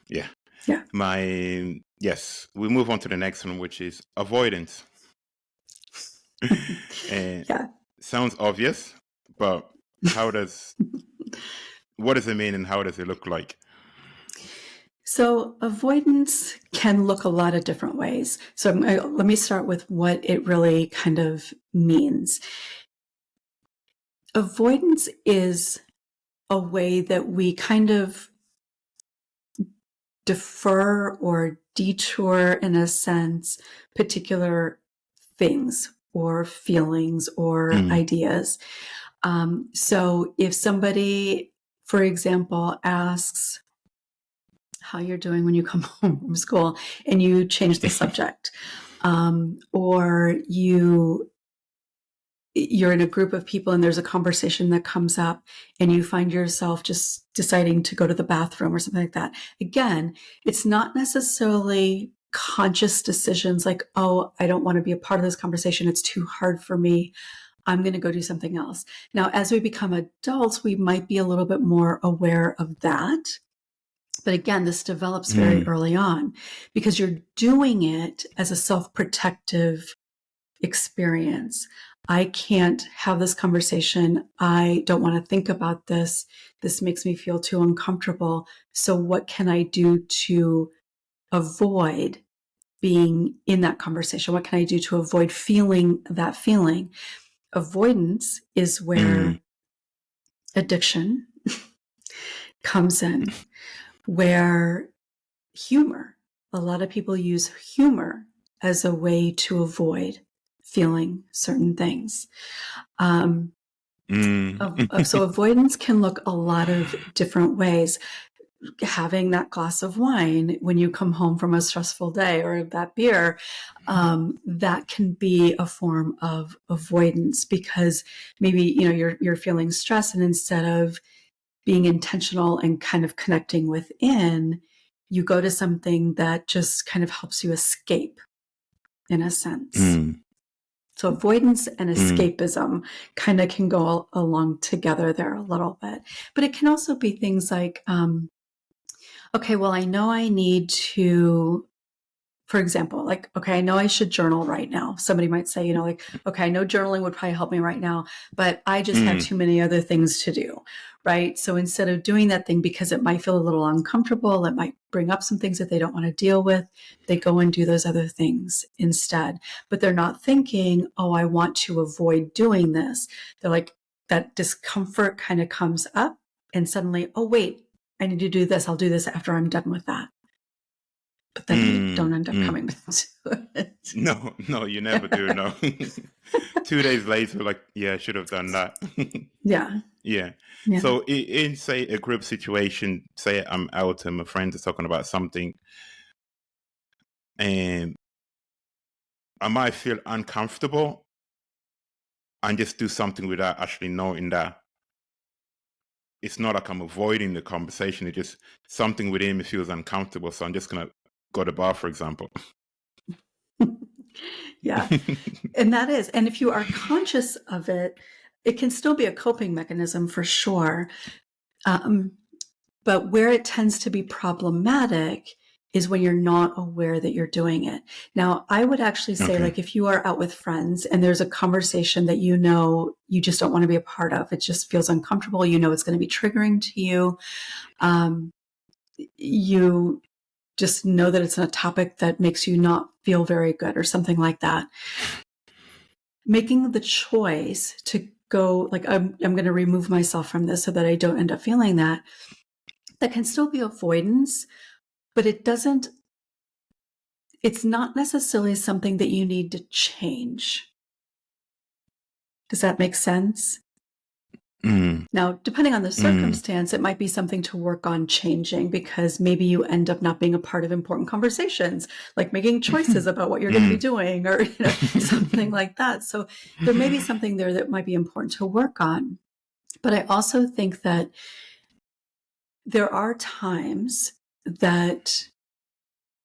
Yeah. Yeah. Yes, we move on to the next one, which is avoidance. And Yeah. sounds obvious, but what does it mean and how does it look like? So avoidance can look a lot of different ways. So let me start with what it really kind of means. Avoidance is a way that we kind of defer or detour, in a sense, particular things or feelings or Mm. ideas. So if somebody, for example, asks how you're doing when you come home from school and you change the subject, or you're in a group of people and there's a conversation that comes up and you find yourself just deciding to go to the bathroom or something like that. Again, it's not necessarily conscious decisions like, oh, I don't want to be a part of this conversation. It's too hard for me. I'm going to go do something else. Now, as we become adults, we might be a little bit more aware of that. But again, this develops very Mm. early on because you're doing it as a self-protective experience. I can't have this conversation. I don't want to think about this. This makes me feel too uncomfortable. So what can I do to avoid being in that conversation? What can I do to avoid feeling that feeling? Avoidance is Mm. where addiction comes in, where humor, a lot of people use humor as a way to avoid feeling certain things. Mm. So avoidance can look a lot of different ways. Having that glass of wine when you come home from a stressful day, or that beer, that can be a form of avoidance because maybe you're feeling stress, and instead of being intentional and kind of connecting within, you go to something that just kind of helps you escape, in a sense. Mm. So avoidance and Mm. escapism kind of can go along together there a little bit. But it can also be things like, okay, well, I know I need to, for example, like, okay, I know I should journal right now. Somebody might say, like, okay, I know journaling would probably help me right now, but I just have Mm. too many other things to do, right? So instead of doing that thing because it might feel a little uncomfortable, it might bring up some things that they don't want to deal with, they go and do those other things instead. But they're not thinking, oh, I want to avoid doing this. They're like, that discomfort kind of comes up and suddenly, oh, wait, I need to do this. I'll do this after I'm done with that. But then they don't Mm. end up Mm. coming back to it. No, you never do. No. 2 days later, like, yeah, I should have done that. Yeah. Yeah. Yeah. So in say a group situation, say I'm out and my friends are talking about something, and I might feel uncomfortable and just do something without actually knowing that it's not like I'm avoiding the conversation. It's just something within me feels uncomfortable, so I'm just gonna go to the bar, for example. Yeah. And that is, and if you are conscious of it, it can still be a coping mechanism for sure. Um, but where it tends to be problematic is when you're not aware that you're doing it. Now, I would actually say, Okay. like, if you are out with friends and there's a conversation that you just don't want to be a part of, it just feels uncomfortable, it's going to be triggering to you. You just know that it's a topic that makes you not feel very good or something like that. Making the choice to go, like, I'm going to remove myself from this so that I don't end up feeling that can still be avoidance, but it's not necessarily something that you need to change. Does that make sense? Mm. Now, depending on the Mm. circumstance, it might be something to work on changing because maybe you end up not being a part of important conversations, like making choices about what you're going to be Mm. doing or something like that. So there may be something there that might be important to work on. But I also think that there are times that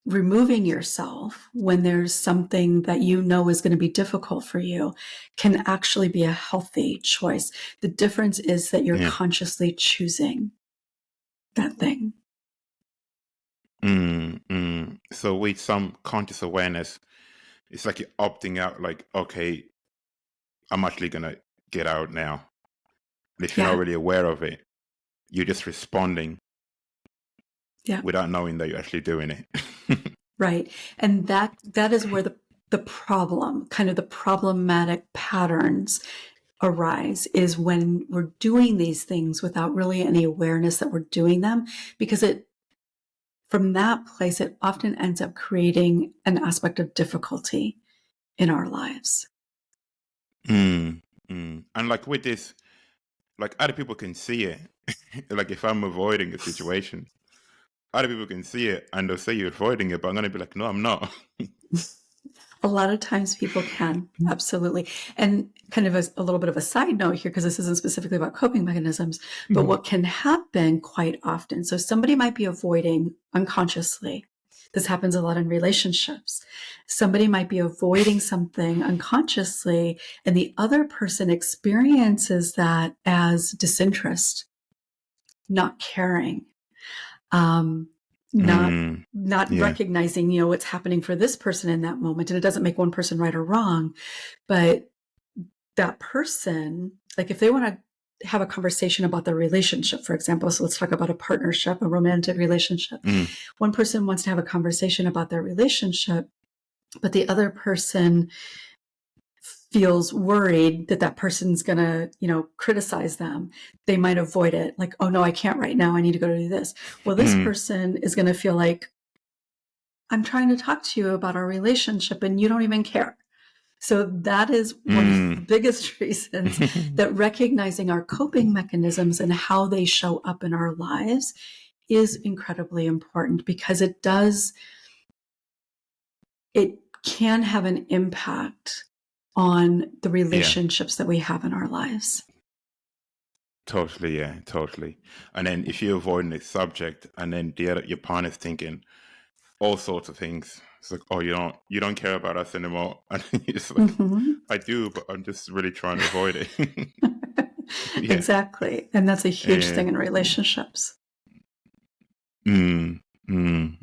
removing yourself when there's something that is going to be difficult for you can actually be a healthy choice. The difference is that you're Yeah. consciously choosing that thing. So with some conscious awareness, it's like you're opting out, like, okay, I'm actually gonna get out now. And if you're not Yeah. really aware of it, you're just responding Yeah. without knowing that you're actually doing it. Right. And that is where the problem, kind of the problematic patterns arise, is when we're doing these things without really any awareness that we're doing them, because from that place, it often ends up creating an aspect of difficulty in our lives. And like with this, like other people can see it. Like if I'm avoiding a situation, other people can see it and they'll say you're avoiding it, but I'm gonna be like, no, I'm not. A lot of times people can, absolutely. And kind of a little bit of a side note here, because this isn't specifically about coping mechanisms, but what can happen quite often. So somebody might be avoiding unconsciously. This happens a lot in relationships. Somebody might be avoiding something unconsciously, and the other person experiences that as disinterest, not caring, um, not Mm, not yeah. recognizing, what's happening for this person in that moment. And it doesn't make one person right or wrong, but that person, like if they want to have a conversation about their relationship, for example, so let's talk about a partnership, a romantic relationship. Mm, One person wants to have a conversation about their relationship, but the other person feels worried that that person's going to, criticize them. They might avoid it. Like, oh no, I can't right now. I need to go do this. Well, this mm, person is going to feel like, I'm trying to talk to you about our relationship and you don't even care. So that is one of the mm. biggest reasons that recognizing our coping mechanisms and how they show up in our lives is incredibly important, because it can have an impact on the Yeah, relationships that we have in our lives. totally. Yeah, totally. And then if you're avoiding the subject, and then your partner's thinking all sorts of things, it's like, oh, you don't care about us anymore, and it's like, Mhm. I do, but I'm just really trying to avoid it. Yeah. Exactly. And that's a huge Yeah. thing in relationships. Mm, mm.